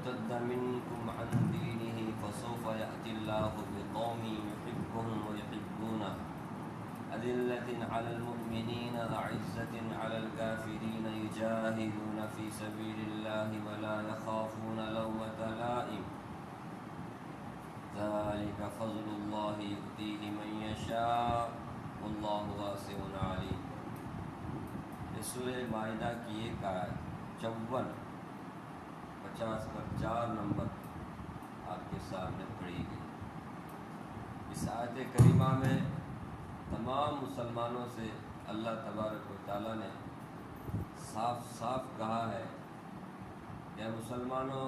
يرتد منكم عن دينه فسوف يأتي الله بقوم يحبهم ويحبونه أذلة على المؤمنين أعزة على الكافرين يجاهدون في سبيل الله ولا يخافون لومة لائم ذلك فضل الله يؤتيه من يشاء والله واسع عليم۔ سورہ مائدہ کی ایک آیت 54 50 پر 4 نمبر آپ کے سامنے پڑھی گئی۔ اس آیت کریمہ میں تمام مسلمانوں سے اللہ تبارک و تعالیٰ نے صاف صاف کہا ہے کہ مسلمانوں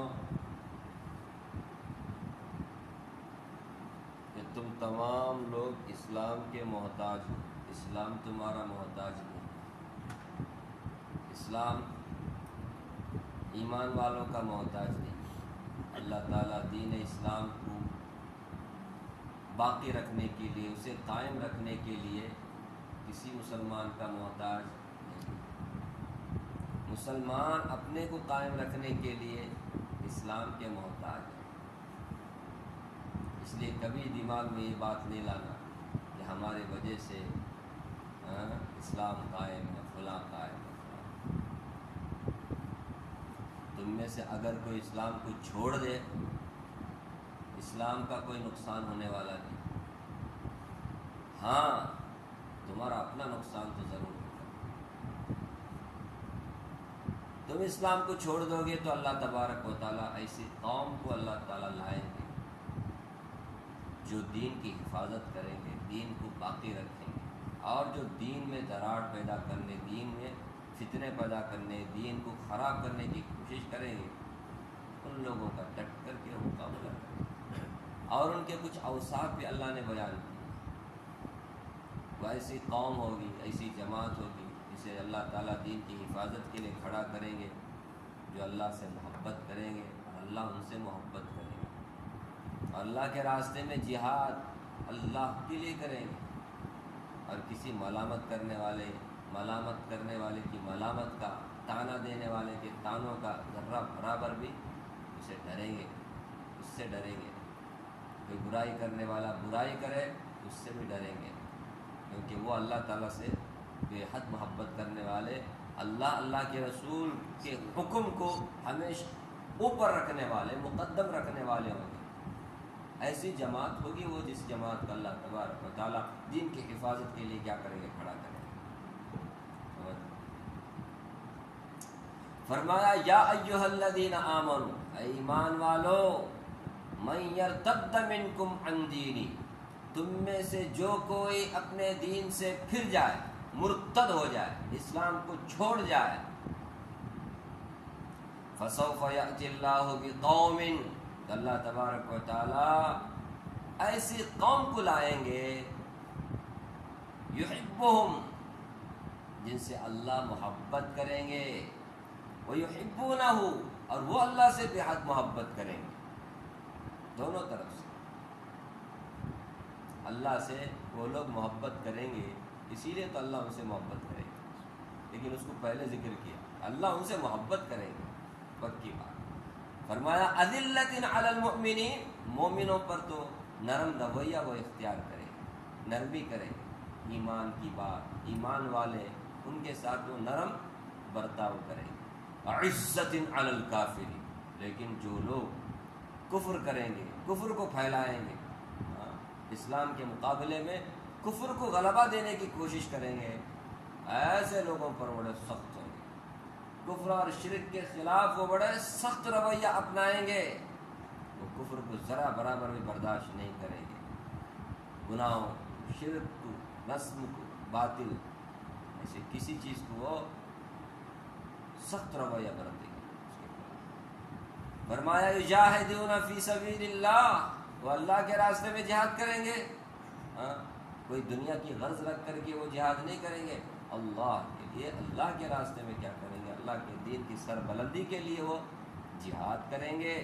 کہ تم تمام لوگ اسلام کے محتاج ہو، اسلام تمہارا محتاج نہیں، اسلام ایمان والوں کا محتاج نہیں۔ اللہ تعالیٰ دین اسلام کو باقی رکھنے کے لیے، اسے قائم رکھنے کے لیے کسی مسلمان کا محتاج نہیں۔ مسلمان اپنے کو قائم رکھنے کے لیے اسلام کے محتاج ہیں۔ اس لیے کبھی دماغ میں یہ بات نہیں لانا کہ ہمارے وجہ سے اسلام قائم ہے، فلاں قائم ہے۔ تم میں سے اگر کوئی اسلام کو چھوڑ دے، اسلام کا کوئی نقصان ہونے والا نہیں۔ ہاں تمہارا اپنا نقصان تو ضرور ہوگا۔ تم اسلام کو چھوڑ دو گے تو اللہ تبارک و تعالیٰ ایسی قوم کو اللہ تعالیٰ لائیں گے جو دین کی حفاظت کریں گے، دین کو باقی رکھیں گے، اور جو دین میں دراڑ پیدا کرنے، دین میں فتنے پیدا کرنے، دین کو خراب کرنے کی کوشش کریں گے، ان لوگوں کا ڈٹ کر کے مقابلہ کریں گے۔ اور ان کے کچھ اوصاف بھی اللہ نے بیان کیے۔ وہ ایسی قوم ہوگی، ایسی جماعت ہوگی جسے اللہ تعالیٰ دین کی حفاظت کے لیے کھڑا کریں گے، جو اللہ سے محبت کریں گے اور اللہ ان سے محبت کریں گے، اور اللہ کے راستے میں جہاد اللہ کے لیے کریں گے، اور کسی ملامت کرنے والے کی ملامت کا، تانا دینے والے کے تانوں کا ذرہ برابر بھی اسے ڈریں گے، اس سے ڈریں گے۔ کوئی برائی کرنے والا برائی کرے اس سے بھی ڈریں گے، کیونکہ وہ اللہ تعالیٰ سے بے حد محبت کرنے والے، اللہ کے رسول کے حکم کو ہمیشہ اوپر رکھنے والے، مقدم رکھنے والے ہوں گے۔ ایسی جماعت ہوگی وہ جس جماعت کا اللہ تبارک و تعالیٰ دین کی حفاظت کے لیے کیا کریں گے؟ کھڑا کریں گے۔ فرمایا یا ایھا الذین آمنوا، اے ایمان والو، من یرتد منکم عن دینی، تم میں سے جو کوئی اپنے دین سے پھر جائے، مرتد ہو جائے، اسلام کو چھوڑ جائے، فسوف یأتی اللہ بقوم، اللہ تبارک و تعالی ایسی قوم کو لائیں گے، یحبہم، جن سے اللہ محبت کریں گے، ویحبونہ، اور وہ اللہ سے بے حد محبت کریں گے۔ دونوں طرف سے اللہ سے وہ لوگ محبت کریں گے، اسی لیے تو اللہ ان سے محبت کرے گا، لیکن اس کو پہلے ذکر کیا، اللہ ان سے محبت کریں گے، پکی بات۔ فرمایا اذلۃ علی المؤمنین، مومنوں پر تو نرم رویہ وہ اختیار کریں گے، نرمی کریں گے، ایمان کی بات، ایمان والے ان کے ساتھ وہ نرم برتاؤ کریں گے۔ عزت علی الکافرین، لیکن جو لوگ کفر کریں گے، کفر کو پھیلائیں گے، اسلام کے مقابلے میں کفر کو غلبہ دینے کی کوشش کریں گے، ایسے لوگوں پر بڑے سخت ہوں گے۔ کفر اور شرک کے خلاف وہ بڑے سخت رویہ اپنائیں گے، وہ کفر کو ذرا برابر بھی برداشت نہیں کریں گے، گناہوں، شرک کو، رسم کو، باطل، ایسے کسی چیز کو وہ سخت رویہ برتیں گے۔ فرمایا یجاہدون فی سبیل اللہ، وہ اللہ کے راستے میں جہاد کریں گے، کوئی دنیا کی غرض رکھ کر کے وہ جہاد نہیں کریں گے، اللہ کے لیے، اللہ کے راستے میں کیا کریں گے؟ اللہ کے دین کی سربلندی کے لیے وہ جہاد کریں گے۔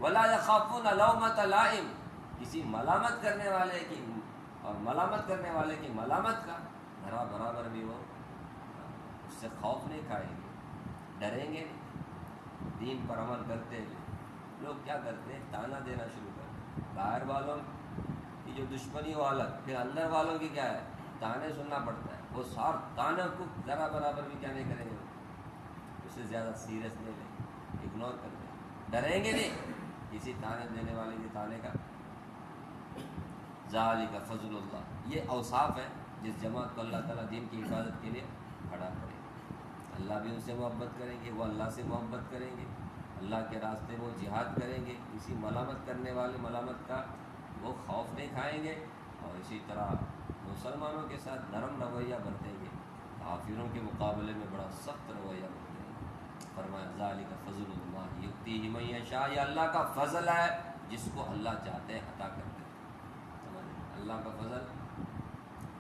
ولا یخافون لومۃ لائم، کسی ملامت کرنے والے کی اور ملامت کرنے والے کی ملامت کا ذرا برابر بھی وہ اس سے خوف نہیں کھائیں گے، ڈریں گے، دین پر عمل کرتے ہوئے لوگ کیا کرتے ہیں تانا دینا شروع کرتے ہیں. باہر والوں کی جو دشمنی وہ الگ, پھر اندر والوں کی کیا ہے, تانے سننا پڑتا ہے. وہ سار تانے کو ذرا برابر بھی کیا نہیں کریں گے, اسے زیادہ سیریس نہیں لیں, اگنور کر دیں, ڈریں گے نہیں کسی تانے دینے والے کے تانے کا. ذالک فضل اللہ, یہ اوصاف ہے جس جماعت کو اللہ تعالیٰ دین کی حفاظت کے لیے کھڑا کرے. اللہ بھی ان سے محبت کریں گے, وہ اللہ سے محبت کریں گے, اللہ کے راستے میں وہ جہاد کریں گے, کسی ملامت کرنے والے ملامت کا وہ خوف نہیں کھائیں گے, اور اسی طرح مسلمانوں کے ساتھ نرم رویہ برتیں گے, کافروں کے مقابلے میں بڑا سخت رویہ برتیں گے. فرمایا ذالک فضل اللہ یؤتیہ من یشاء, یہ اللہ کا فضل ہے جس کو اللہ چاہتے ہیں عطا کرتے ہیں. اللہ کا فضل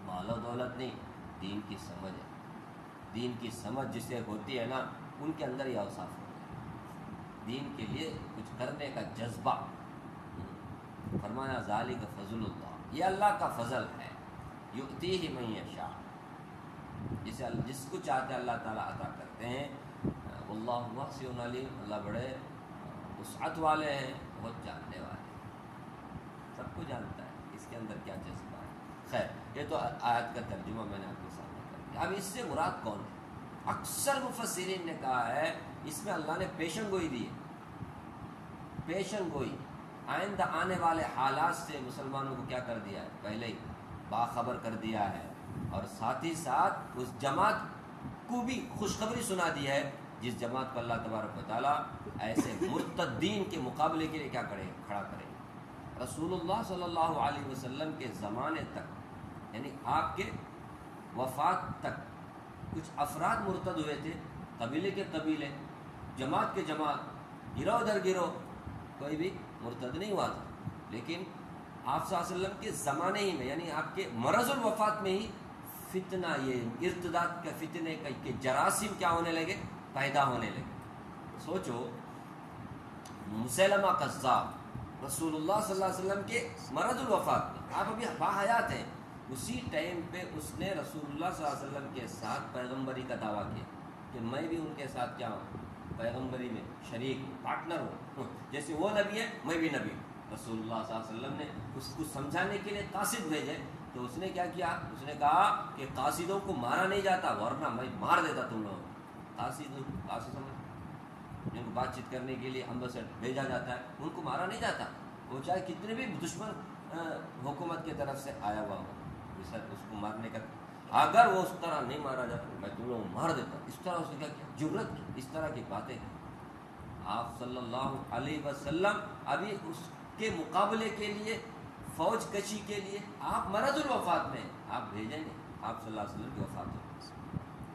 مال و دولت نہیں, دین کی سمجھ ہے. دین کی سمجھ جسے ہوتی ہے نا, ان کے اندر یہ اوصاف ہوتے ہیں, دین کے لیے کچھ کرنے کا جذبہ. فرمایا ذالک فضل اللہ, یہ اللہ کا فضل ہے, یؤتیہ من یشاء, جس کو چاہتے اللہ تعالیٰ عطا کرتے ہیں. واللہ واسع علیم, اللہ بڑے وسعت والے ہیں, بہت جاننے والے ہیں, سب کو جانتا ہے اس کے اندر کیا جذبہ ہے. خیر, یہ تو آیت کا ترجمہ میں نے آپ کے سامنے کر دیا. اب اس سے مراد کون ہے؟ اکثر مفسرین نے کہا ہے اس میں اللہ نے پیشن گوئی دی ہے. پیشن گوئی, آئندہ آنے والے حالات سے مسلمانوں کو کیا کر دیا ہے, پہلے ہی باخبر کر دیا ہے, اور ساتھ ہی ساتھ اس جماعت کو بھی خوشخبری سنا دی ہے جس جماعت کو اللہ تبارک و تعالیٰ ایسے مرتدین کے مقابلے کے لیے کیا کرے, کھڑا کرے. رسول اللہ صلی اللہ علیہ وسلم کے زمانے تک, یعنی آپ کے وفات تک, کچھ افراد مرتد ہوئے تھے, قبیلے کے قبیلے, جماعت کے جماعت, گروہ در گروہ, کوئی بھی مرتد نہیں ہوا تھا. لیکن آپ صلی اللہ علیہ وسلم کے زمانے ہی میں, یعنی آپ کے مرض الوفات میں ہی فتنہ, یہ ارتداد کا فتنے کے جراثیم کیا ہونے لگے, پیدا ہونے لگے. سوچو, مسیلمہ قذاب رسول اللہ صلی اللہ علیہ وسلم کے مرض الوفات میں, آپ ابھی باحیات ہیں, اسی ٹائم پہ اس نے رسول اللہ صلی اللہ علیہ وسلم کے ساتھ پیغمبری کا دعویٰ کیا کہ میں بھی ان کے ساتھ کیا ہوں, پیغمبری میں شریک, پارٹنر ہوں, جیسے وہ نبی ہے میں بھی نبی. رسول اللہ صلی اللہ علیہ وسلم نے اس کو سمجھانے کے لیے قاصد بھیجے, تو اس نے کیا کیا, اس نے کہا کہ قاصدوں کو مارا نہیں جاتا, ورنہ میں مار دیتا تم لوگوں. قاصد جن کو بات چیت کرنے کے لیے امبیسڈر بھیجا جاتا ہے, ان کو مارا نہیں جاتا, وہ چاہے کتنے بھی دشمن حکومت کی طرف سے آیا ہوا ہو, اس کو مارنے کا, اگر وہ اس طرح نہیں مارا جاتا میں تم لوگوں کو مار دیتا. اس طرح اس نے کیا کیا, جرت کی, اس طرح کی باتیں. آپ صلی اللہ علیہ وسلم ابھی اس کے مقابلے کے لیے, فوج کشی کے لیے آپ مرض الوفات میں, آپ بھیجیں نہیں, آپ صلی اللہ علیہ وسلم کی وفات ہو,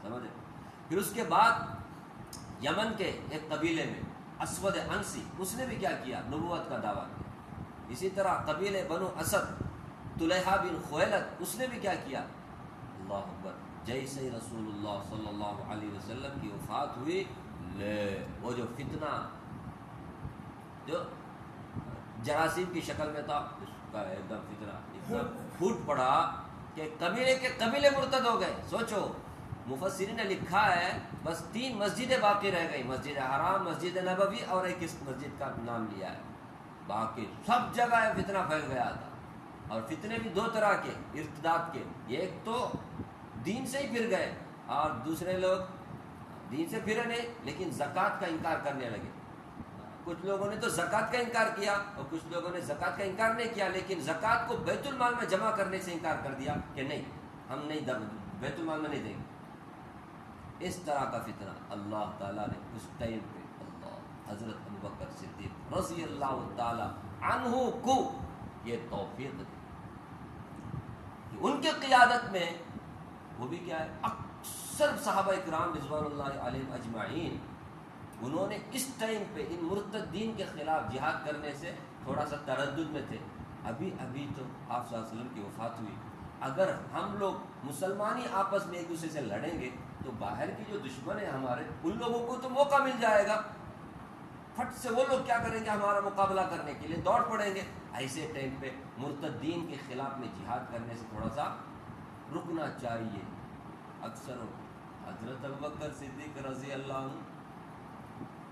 سمجھے. پھر اس کے بعد یمن کے ایک قبیلے میں اسود انسی, اس نے بھی کیا کیا, نبوت کا دعویٰ کیا. اسی طرح قبیلے بنو اسد, طلحہ بن خویلد, اس نے بھی کیا کیا, اللہ اکبر, جیسے رسول اللہ صلی اللہ علیہ وسلم کی وفات ہوئی, وہ جو فتنہ جو جراثیم کی شکل میں تھا, اس کا ایک دم فتنہ اتنا پھوٹ پڑا کہ قبیلے کے قبیلے مرتد ہو گئے. سوچو, مفسرین نے لکھا ہے بس 3 مسجدیں باقی رہ گئی, مسجد حرام, مسجد نبوی, اور ایک اس مسجد کا نام لیا ہے, باقی سب جگہ فتنہ پھیل گیا تھا. اور فتنے بھی 2 طرح کے ارتداد کے, ایک تو دین سے ہی پھر گئے, اور دوسرے لوگ دین سے پھرے نہیں لیکن زکوٰۃ کا انکار کرنے لگے. کچھ لوگوں نے تو زکوٰۃ کا انکار کیا, اور کچھ لوگوں نے زکوٰۃ کا انکار نہیں کیا, لیکن زکوٰۃ کو بیت المال میں جمع کرنے سے انکار کر دیا کہ نہیں, ہم نہیں بیت المال میں نہیں دیں گے. اس طرح کا فتنہ اللہ تعالیٰ نے اس ٹائم پہ حضرت ابوبکر صدیق رضی اللہ تعالیٰ عنہ کو یہ توفیق دی کہ ان کے قیادت میں, وہ بھی کیا ہے, اکثر صحابہ اکرام رضوان اللہ علیہم اجمعین, انہوں نے اس ٹائم پہ ان مرتدین کے خلاف جہاد کرنے سے تھوڑا سا تردد میں تھے. ابھی تو آپ صلی اللہ علیہ وسلم کی وفات ہوئی, اگر ہم لوگ مسلمان ہی آپس میں ایک دوسرے سے لڑیں گے تو باہر کی جو دشمن ہیں ہمارے, ان لوگوں کو تو موقع مل جائے گا, پھٹ سے وہ لوگ کیا کریں گے, ہمارا مقابلہ کرنے کے لیے دوڑ پڑیں گے. ایسے ٹائم پہ مرتدین کے خلاف میں جہاد کرنے سے تھوڑا سا رکنا چاہیے. اکثر حضرت ابوبکر صدیق رضی اللہ عنہ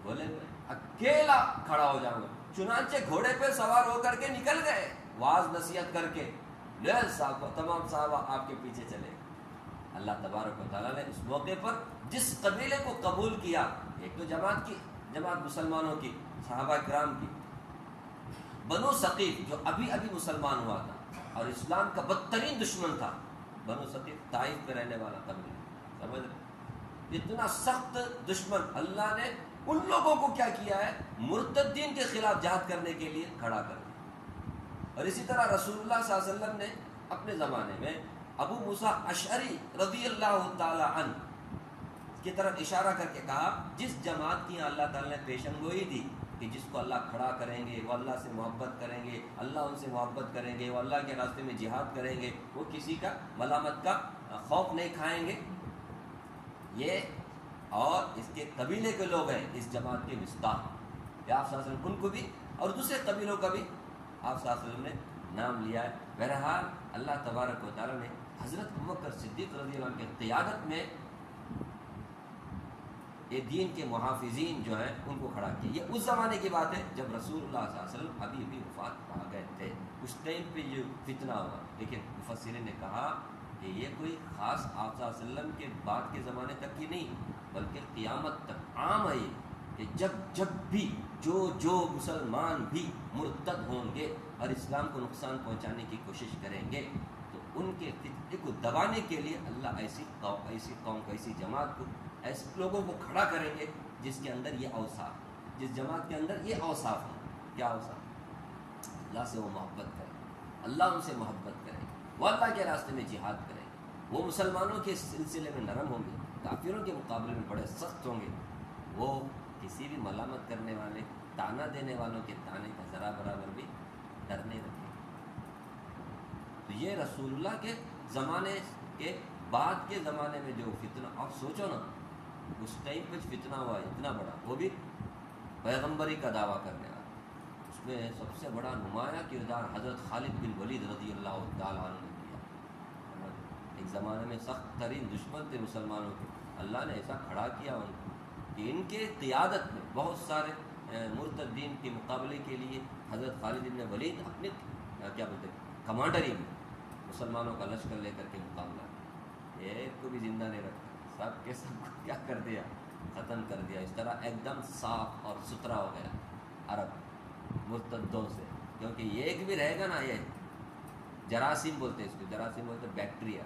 بولے میں اکیلا کھڑا ہو جاؤں گا, چنانچہ گھوڑے پہ سوار ہو کر کے نکل گئے، واز نصیحت کر کے، لے صاحب تمام صحابہ آپ کے پیچھے چلے۔ اللہ تبارک و تعالیٰ نے اس موقع پر جس قبیلے کو قبول کیا، ایک تو جماعت مسلمانوں کی، صحابہ کرام کی، بنو ثقیف جو ابھی مسلمان ہوا تھا اور اسلام کا بدترین دشمن تھا، بنو ثقیف طائف میں رہنے والا قبیلہ، سمجھ رہے؟ اتنا سخت دشمن، اللہ نے ان لوگوں کو کیا کیا ہے، مرتدین کے خلاف جہاد کرنے کے لیے کھڑا کر دیا۔ اور اسی طرح رسول اللہ صلی اللہ علیہ وسلم نے اپنے زمانے میں ابو موسیٰ اشعری رضی اللہ تعالی عنہ کی طرف اشارہ کر کے کہا، جس جماعت کی اللہ تعالیٰ نے پیشن گوئی دی کہ جس کو اللہ کھڑا کریں گے، وہ اللہ سے محبت کریں گے، اللہ ان سے محبت کریں گے، وہ اللہ کے راستے میں جہاد کریں گے، وہ کسی کا ملامت کا خوف نہیں کھائیں گے، یہ اور اس کے قبیلے کے لوگ ہیں اس جماعت کے مصداق، کہ آپ صلی اللہ علیہ وسلم ان کو بھی اور دوسرے قبیلوں کا بھی آپ صلی اللہ علیہ وسلم نے نام لیا ہے۔ بہرحال اللہ تبارک و تعالیٰ نے حضرت ابوبکر صدیق رضی اللہ عنہ کی قیادت میں یہ دین کے محافظین جو ہیں ان کو کھڑا کیا۔ یہ اس زمانے کی بات ہے جب رسول اللہ صلی اللہ علیہ وسلم ابھی وفات پا گئے تھے، اس ٹائم پہ یہ فتنہ ہوا۔ لیکن مفسرین نے کہا کہ یہ کوئی خاص آپ صلی اللہ علیہ وسلم کے بعد کے زمانے تک کی نہیں، بلکہ قیامت تک عام ہے یہ، کہ جب بھی جو مسلمان بھی مرتد ہوں گے اور اسلام کو نقصان پہنچانے کی کوشش کریں گے تو ان کے فتنے کو دبانے کے لیے اللہ ایسی قوم کو، ایسی جماعت کو، ایسے لوگوں کو کھڑا کریں گے جس کے اندر یہ اوصاف، جس جماعت کے اندر یہ اوصاف ہیں۔ کیا اوصاف؟ اللہ سے وہ محبت کریں، اللہ ان سے محبت کریں، وہ اللہ کے راستے میں جہاد کریں، وہ مسلمانوں کے سلسلے میں نرم ہوں گے، کافروں کے مقابلے میں بڑے سخت ہوں گے، وہ کسی بھی ملامت کرنے والے، تانا دینے والوں کے تانے کا ذرا برابر بھی ڈر نہیں رکھیں۔ تو یہ رسول اللہ کے زمانے کے بعد کے زمانے میں جو فتنہ، آپ سوچو نا اس ٹائم پہ فتنہ ہوا اتنا بڑا، وہ بھی پیغمبری کا دعویٰ کرنے والا، اس میں سب سے بڑا نمایاں کردار حضرت خالد بن ولید رضی اللہ تعالیٰ عنہ نے کیا۔ ایک زمانے میں سخت ترین دشمن تھے مسلمانوں کے، اللہ نے ایسا کھڑا کیا ان کو کہ ان کے قیادت میں بہت سارے مرتدین کے مقابلے کے لیے حضرت خالد بن ولید اپنے کیا بولتے ہیں کمانڈری میں مسلمانوں کا لشکر لے کر کے مقابلہ، ایک کو بھی زندہ نہیں رکھا، سب کے سب کو کیا کر دیا، ختم کر دیا۔ اس طرح ایک دم صاف اور ستھرا ہو گیا عرب مرتدوں سے، کیونکہ یہ ایک بھی رہے گا نا، یہ جراثیم بولتے ہیں اس کو، جراثیم بولتے ہیں بیکٹیریا،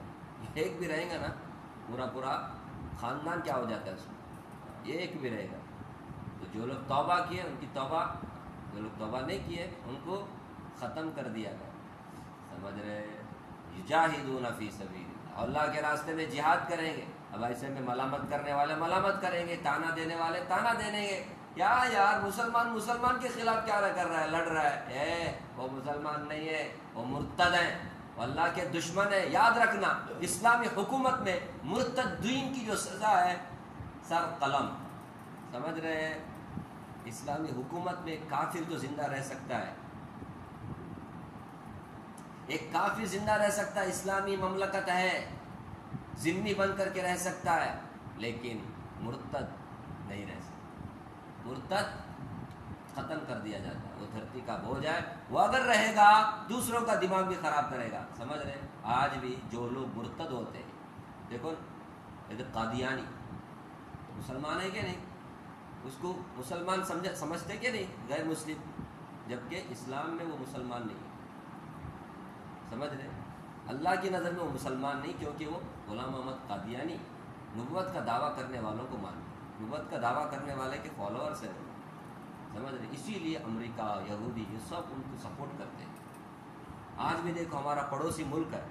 ایک بھی رہے گا نا پورا خاندان کیا ہو جاتا ہے اس میں، یہ ایک بھی رہے گا۔ تو جو لوگ توبہ کیے ان کی توبہ، جو لوگ توبہ نہیں کیے ان کو ختم کر دیا گیا، سمجھ رہے؟ یجاہدون فی سبیل اللہ، اللہ کے راستے میں جہاد کریں گے۔ اب ایسے میں ملامت کرنے والے ملامت کریں گے، تانا دینے والے تانا دیں گے، کیا یار مسلمان کے خلاف کیا کر رہا ہے، لڑ رہا ہے، وہ مسلمان نہیں ہے، وہ مرتد ہیں، وہ اللہ کے دشمن ہے۔ یاد رکھنا اسلامی حکومت میں مرتدین کی جو سزا ہے سر قلم، سمجھ رہے ہیں؟ اسلامی حکومت میں کافر تو زندہ رہ سکتا ہے، ایک کافر زندہ رہ سکتا ہے، اسلامی مملکت ہے، ذمہ بن کر کے رہ سکتا ہے، لیکن مرتد نہیں رہ سکتا، مرتد ختم کر دیا جاتا ہے، وہ دھرتی کا بوجھ ہے، وہ اگر رہے گا دوسروں کا دماغ بھی خراب کرے گا، سمجھ رہے؟ آج بھی جو لوگ مرتد ہوتے ہیں، دیکھو ادھر قادیانی مسلمان ہے کہ نہیں، اس کو مسلمان سمجھتے کہ نہیں، غیر مسلم، جبکہ اسلام میں وہ مسلمان نہیں ہے، سمجھ رہے؟ اللہ کی نظر میں وہ مسلمان نہیں، کیونکہ وہ غلام محمد قادیانی نبوت کا دعویٰ کرنے والوں کو مانتے، نبوت کا دعویٰ کرنے والے کے فالوورس ہیں، سمجھ رہے؟ اسی لیے امریکہ، یہودی، یہ سب ان کو سپورٹ کرتے ہیں۔ آج بھی دیکھو ہمارا پڑوسی ملک ہے،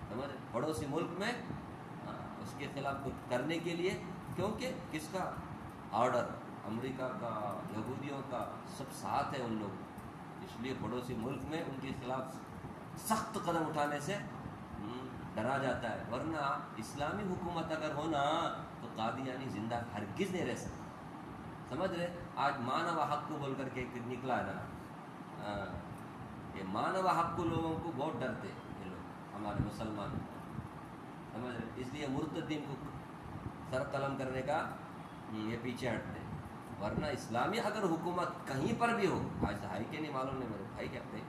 سمجھ رہے؟ پڑوسی ملک میں اس کے خلاف کچھ کرنے کے لیے، کیونکہ کس کا آرڈر، امریکہ کا، یہودیوں کا، سب ساتھ ہے ان لوگ، اس لیے پڑوسی ملک میں ان کے خلاف سخت قدم اٹھانے سے ڈرا جاتا ہے، ورنہ اسلامی حکومت اگر ہونا تو قادیانی زندہ ہرگز نہیں رہ سکتا، سمجھ رہے؟ آج مانو حق کو بول کر کے نکلا ہے نا، یہ مانو حق کو لوگوں کو بہت ڈرتے یہ لوگ، ہمارے مسلمان، سمجھ رہے؟ اس لیے مرتدین کو سر قلم کرنے کا یہ پیچھے ہٹتے، ورنہ اسلامی اگر حکومت کہیں پر بھی ہو، آج ہے کہ نہیں معلوم نہیں میرے بھائی، کیا بھائی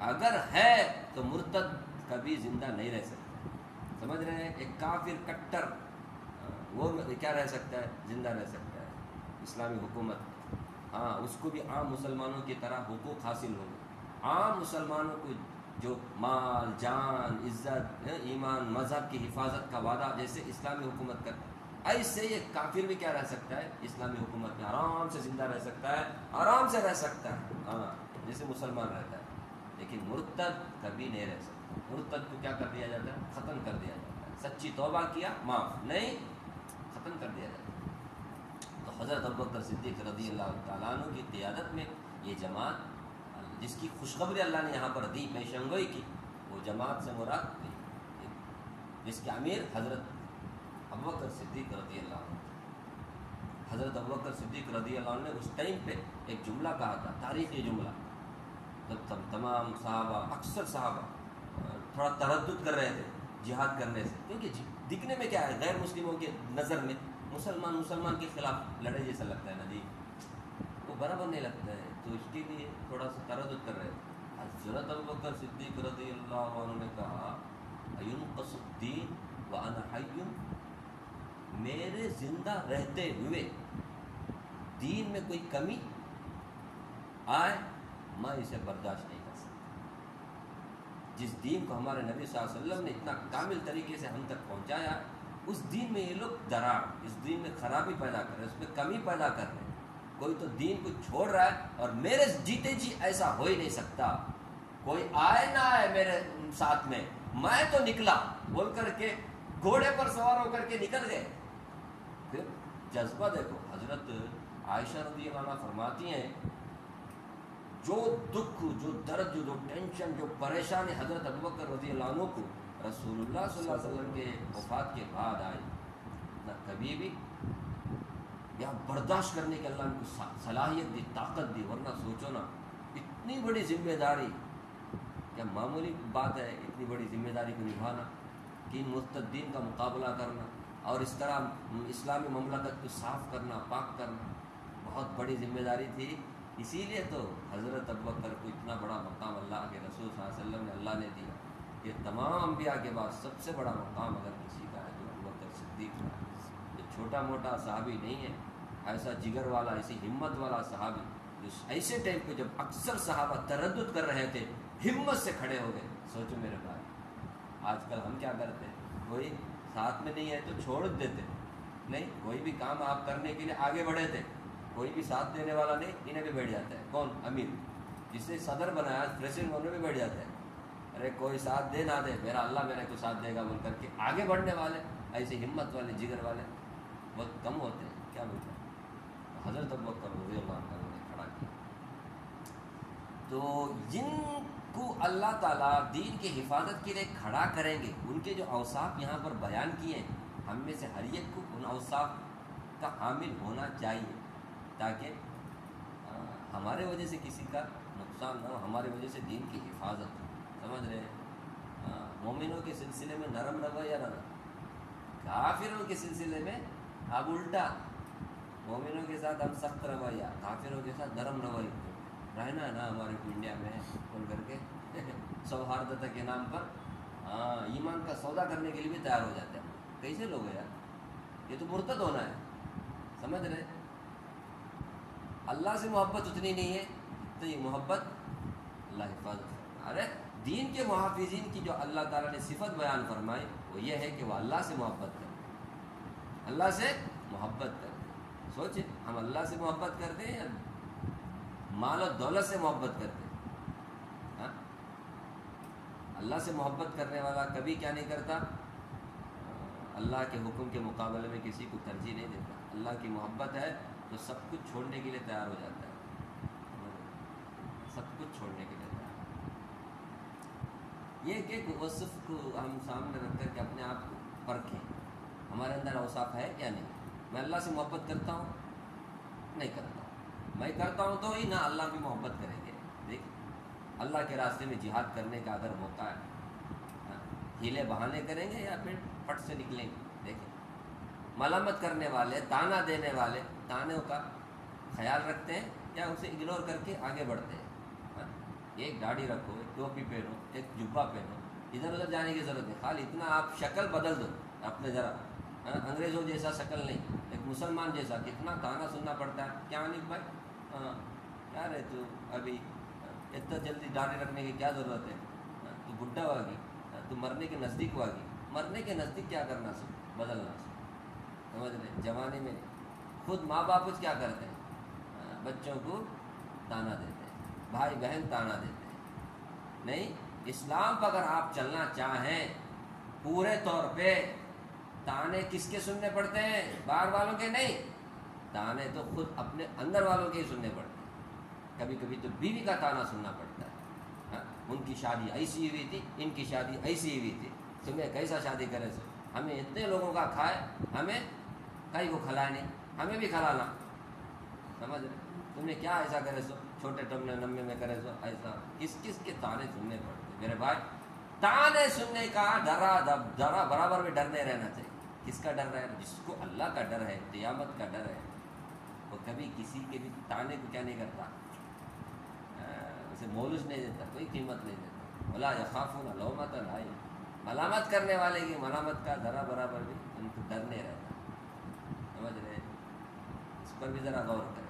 اگر ہے تو مرتد کبھی زندہ نہیں رہ سکتا، سمجھ رہے ہیں؟ ایک کافر کٹر وہ کیا رہ سکتا ہے؟ زندہ رہ سکتا ہے اسلامی حکومت، ہاں اس کو بھی عام مسلمانوں کی طرح حقوق حاصل ہوں گے، عام مسلمانوں کو جو مال جان عزت ایمان مذہب کی حفاظت کا وعدہ جیسے اسلامی حکومت کرتا ہے، ایسے یہ کافر بھی کیا رہ سکتا ہے اسلامی حکومت میں، آرام سے زندہ رہ سکتا ہے، آرام سے رہ سکتا ہے، ہاں جیسے مسلمان رہتا ہے، لیکن مرتد کبھی نہیں رہ سکتا، مرتد کو کیا کر دیا جاتا ہے؟ ختم کر دیا جاتا ہے، سچی توبہ کیا معاف نہیں، ختم کر دیا جاتا ہے۔ تو حضرت ابوبکر صدیق رضی اللہ تعالیٰ عنہ کی قیادت میں یہ جماعت جس کی خوشخبری اللہ نے یہاں پر دی، پیشن گوئی کی، وہ جماعت سے مراد تھی جس کے امیر حضرت ابوبکر صدیق رضی اللہ عنہ۔ حضرت ابوبکر صدیق رضی اللہ عنہ نے اس ٹائم پہ ایک جملہ کہا تھا، تاریخی جملہ، جب تمام صحابہ اکثر صحابہ تھوڑا تردد کر رہے تھے جہاد کرنے سے، کیونکہ دکھنے میں کیا ہے غیر مسلموں کے نظر میں مسلمان کے خلاف لڑے جیسا لگتا ہے نا جی، وہ برابر نہیں لگتا ہے، تو اس کے لیے تھوڑا سا تردد کر رہے تھے۔ حضرت ابوبکر صدیق رضی اللہ عنہ نے کہا اینقص الدین وانا حی، میرے زندہ رہتے ہوئے دین میں کوئی کمی آئے میں اسے برداشت نہیں کر سکتا۔ جس دین کو ہمارے نبی صلی اللہ علیہ وسلم نے اتنا کامل طریقے سے ہم تک پہنچایا، اس دین میں یہ لوگ دراڑ، اس دین میں خرابی پیدا کر رہے ہیں، اس میں کمی پیدا کر رہے ہیں، کوئی تو دین کو چھوڑ رہا ہے، اور میرے جیتے جی ایسا ہو ہی نہیں سکتا، کوئی آئے نہ آئے میرے ساتھ میں تو نکلا بول کر کے گھوڑے پر سوار ہو کر کے نکل گئے۔ پھر جذبہ دیکھو، حضرت عائشہ رضی اللہ عنہ فرماتی ہیں جو دکھ، جو درد، جو ٹینشن، جو پریشانی حضرت ابوبکر رضی اللہ عنہ کو رسول اللہ صلی اللہ علیہ وسلم کے وفات کے بعد آئی، نہ کبھی بھی یا برداشت کرنے کے اللہ نے کو صلاحیت دی، طاقت دی، ورنہ سوچو نا اتنی بڑی ذمہ داری، کیا معمولی بات ہے اتنی بڑی ذمہ داری کو نبھانا، کہ مرتدین کا مقابلہ کرنا اور اس طرح اسلامی مملکت کو صاف کرنا، پاک کرنا، بہت بڑی ذمہ داری تھی۔ اسی لیے تو حضرت ابوبکر کو اتنا بڑا مقام اللہ کے رسول صلی اللہ علیہ وسلم نے اللہ نے دیا کہ تمام انبیاء کے بعد سب سے بڑا مقام اگر کسی کا ہے تو ابوبکر صدیق کا ہے، یہ چھوٹا موٹا صحابی نہیں ہے، ایسا جگر والا، ایسی ہمت والا صحابی جو ایسے ٹائم پہ جب اکثر صحابہ تردد کر رہے تھے ہمت سے کھڑے ہو گئے۔ سوچو میرے بھائی، آج کل ہم کیا کرتے ہیں، کوئی ساتھ میں نہیں ہے تو چھوڑ دیتے، نہیں کوئی بھی کام آپ کرنے کے لیے آگے بڑھے تھے، کوئی بھی ساتھ دینے والا نہیں، انہیں بھی بیٹھ جاتا ہے، کون؟ امیر، جسے صدر بنایا پریزیڈنٹ ہونے بھی بیٹھ جاتا ہے، ارے کوئی ساتھ دے نہ دے میرا اللہ میرے کو ساتھ دے گا بول کر کے آگے بڑھنے والے، ایسے ہمت والے جگر والے بہت کم ہوتے ہیں، کیا بولتے ہیں؟ حضرت ابوبکر رضی اللہ عنہ نے کھڑا کیا۔ تو جن کو اللہ تعالیٰ دین کی حفاظت کے لیے کھڑا کریں گے، ان کے جو اوصاف یہاں پر بیان کیے ہیں، ہم میں سے ہر ایک کو ان اوصاف کا حامل ہونا چاہیے، تاکہ ہمارے وجہ سے کسی کا نقصان نہ ہو، ہمارے وجہ سے دین کی حفاظت ہو، سمجھ رہے ہیں؟ مومنوں کے سلسلے میں نرم رویہ رہنا، کافروں کے سلسلے میں اب الٹا، مومنوں کے ساتھ ہم سخت رویہ، کافروں کے ساتھ نرم رویہ رہنا ہے نا ہمارے کو انڈیا میں بول کر کے سوہاردتا کے نام پر ایمان کا سودا کرنے کے لیے بھی تیار ہو جاتے ہیں۔ کیسے لوگ ہیں یار، یہ تو مرتد ہونا ہے، سمجھ رہے؟ اللہ سے محبت اتنی نہیں ہے تو یہ محبت اللہ حفاظت، ارے دین کے محافظین کی جو اللہ تعالیٰ نے صفت بیان فرمائی وہ یہ ہے کہ وہ اللہ سے محبت کرتے، اللہ سے محبت کرتے۔ سوچیں، ہم اللہ سے محبت کرتے ہیں یا مال و دولت سے محبت کرتے ہیں؟ ہاں؟ اللہ سے محبت کرنے والا کبھی کیا نہیں کرتا؟ اللہ کے حکم کے مقابلے میں کسی کو ترجیح نہیں دیتا، اللہ کی محبت ہے تو سب کچھ چھوڑنے کے لیے تیار ہو جاتا ہے، سب کچھ چھوڑنے کے لیے تیار۔ یہ کہ وصف کو ہم سامنے رکھ کر کے اپنے آپ کو پرکھیں، ہمارے اندر اوصاف ہے یا نہیں۔ میں اللہ سے محبت کرتا ہوں؟ نہیں کرتا ہوں، میں کرتا ہوں تو ہی نہ اللہ بھی محبت کریں گے۔ دیکھ، اللہ کے راستے میں جہاد کرنے کا اگر موقع ہے، ہیلے بہانے کریں گے یا پھر پٹ سے نکلیں گے؟ دیکھیں ملامت کرنے والے، تانا دینے والے، تانوں کا خیال رکھتے ہیں یا اسے اگنور کر کے آگے بڑھتے ہیں؟ ایک داڑھی رکھو، ایک ٹوپی پہنو، ایک جبہ پہنو، ادھر ادھر جانے کی ضرورت نہیں، خالی اتنا آپ شکل بدل دو اپنے ذرا، انگریزوں جیسا شکل نہیں، ایک مسلمان جیسا۔ کتنا تانا سننا پڑتا ہے، کیا حنیف بھائی کیا رہے تو ابھی اتنا جلدی داڑھی رکھنے کی کیا ضرورت ہے، تو بڈھا ہوگی، تو مرنے کے نزدیک ہوگی، مرنے کے نزدیک کیا کرنا سو بدلنا سو، سمجھ رہے؟ جوانی میں خود ماں باپ کیا کرتے ہیں، بچوں کو تانا دیتے ہیں، بھائی بہن تانا دیتے ہیں۔ نہیں، اسلام پر اگر آپ چلنا چاہیں پورے طور پہ، تانے کس کے سننے پڑتے ہیں؟ باہر والوں کے نہیں، تانے تو خود اپنے اندر والوں کے ہی سننے پڑتے ہیں۔ کبھی کبھی تو بیوی کا تانا سننا پڑتا ہے، ان کی شادی ایسی ہوئی تھی، ان کی شادی ایسی ہوئی تھی، تمہیں کیسا شادی کرے سو، ہمیں اتنے لوگوں کا کھائے، ہمیں کئی کو کھلائے نہیں، ہمیں بھی کھلانا، سمجھ رہے؟ تمہیں کیا ایسا کرے سو، چھوٹے ٹمنے نمے میں کرے سو ایسا۔ کس کس کے تانے سننے پڑتے میرے بھائی؟ تانے سننے کا ذرا برابر بھی ڈر نہیں رہنا چاہیے۔ کس کا ڈر ہے؟ جس کو اللہ کا ڈر ہے، قیامت کا ڈر ہے، وہ کبھی کسی کے بھی تانے کو کیا نہیں کرتا، اسے مولوج نہیں دیتا، کوئی قیمت نہیں دیتا۔ ولا یخافون لومۃ لائم، ملامت کرنے والے کی ملامت کا ذرا برابر بھی ان کو ڈر نہیں رہتا، سمجھ رہے؟ اس پر بھی ذرا غور کریں۔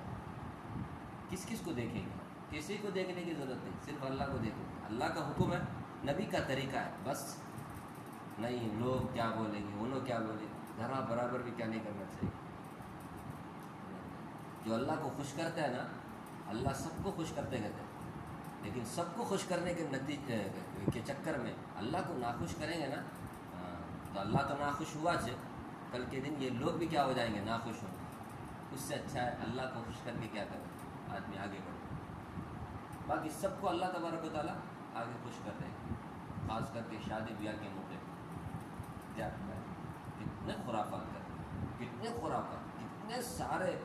کس کس کو دیکھیں گے؟ کسی کو دیکھنے کی ضرورت نہیں، صرف اللہ کو دیکھیں گے۔ اللہ کا حکم ہے، نبی کا طریقہ ہے، بس۔ نہیں لوگ کیا بولیں گے، انہوں کیا بولیں گے، ذرا برابر بھی کیا نہیں کرنا چاہیے۔ جو اللہ کو خوش کرتا ہے نا، اللہ سب کو خوش کرتے کہتے ہیں، لیکن سب کو خوش کرنے کے نتیجے کے چکر میں اللہ کو ناخوش کریں گے نا، تو اللہ تو ناخوش ہوا چھے، کل کے دن یہ لوگ بھی کیا ہو جائیں گے، ناخوش ہوں گے۔ اس سے اچھا ہے اللہ کو خوش کر کے کیا کرے، آدمی آگے بڑھے۔ باقی سب کو اللہ تبارک و تعالیٰ آگے خوش کر دیں گے، خاص کر کے شادی بیاہ کے موقع پہ کیا کتنے خرافات کرتے، کتنے خرافات، کتنے سارے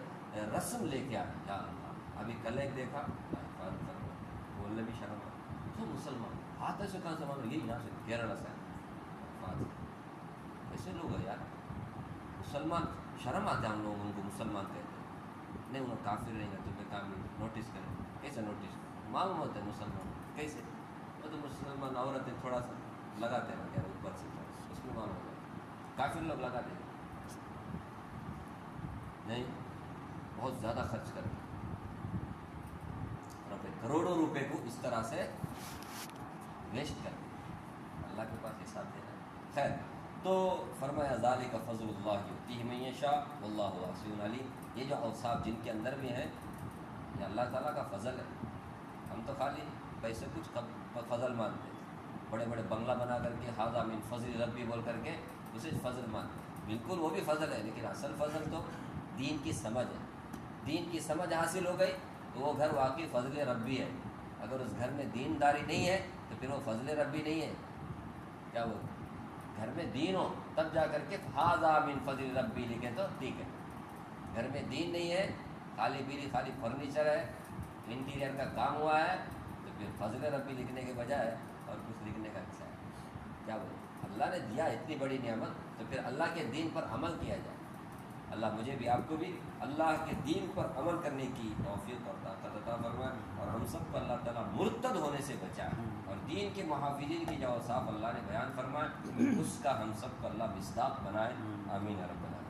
رسم لے کے آئے، یا اللہ۔ ابھی کل ایک دیکھا، بولنے بھی شرم آئی، تو مسلمان ہاتھ ایسے کہاں سے مانو، یہی یہاں سے کیرلا سے ایسے لوگ ہیں یار، مسلمان شرم آتے ہیں ہم لوگ ان کو مسلمان کہتے ہیں، نہیں انہیں کافر نہیں ہے، تمہیں کام نوٹس کریں، کیسے نوٹس معلوم ہوتا ہے مسلمان کیسے، وہ تو مسلمان عورتیں تھوڑا سا لگاتے ہیں کیا اوپر سے، اس میں معلوم ہوتا ہے، کافر لوگ لگاتے ہیں نہیں، بہت زیادہ خرچ کرتے ہیں، کروڑوں روپے کو اس طرح سے ویسٹ کرتے ہیں، اللہ کے پاس حساب دینا ہے۔ خیر، تو فرمایا ذالک فضل اللہ یؤتیہ من یشاء واللہ واسع علیم۔ یہ جو اوصاف جن کے اندر بھی ہیں، یہ اللہ تعالیٰ کا فضل ہے۔ ہم تو خالی پیسے کچھ فضل مانتے ہیں، بڑے بڑے بنگلہ بنا کر کے ھذا من فضل ربی بول کر کے اسے فضل مانتے ہیں، بالکل وہ بھی فضل ہے، لیکن اصل فضل تو دین کی سمجھ ہے۔ دین کی سمجھ حاصل ہو گئی تو وہ گھر واقعی فضل ربی ہے۔ اگر اس گھر میں دین داری نہیں ہے تو پھر وہ فضل ربی نہیں ہے، کیا وہ گھر میں دین ہو تب جا کر کے ھذا من فضل ربی لکھے تو ٹھیک ہے۔ گھر میں دین نہیں ہے، خالی پیلی خالی فرنیچر ہے، انٹیریئر کا کام ہوا ہے، تو پھر فضل ربی لکھنے کے بجائے اور کچھ لکھنے کا اچھا ہے، کیا وہ اللہ نے دیا اتنی بڑی نعمت، تو پھر اللہ کے دین پر عمل کیا جائے۔ اللہ مجھے بھی آپ کو بھی اللہ کے دین پر عمل کرنے کی توفیق اور طاقت عطا فرمائے، اور ہم سب کو اللہ تعالیٰ مرتد ہونے سے بچائے، اور دین کے محافظین کی جو اوصاف اللہ نے بیان فرمائے اس کا ہم سب کو اللہ مصداق بنائے، آمین یا رب العالمین۔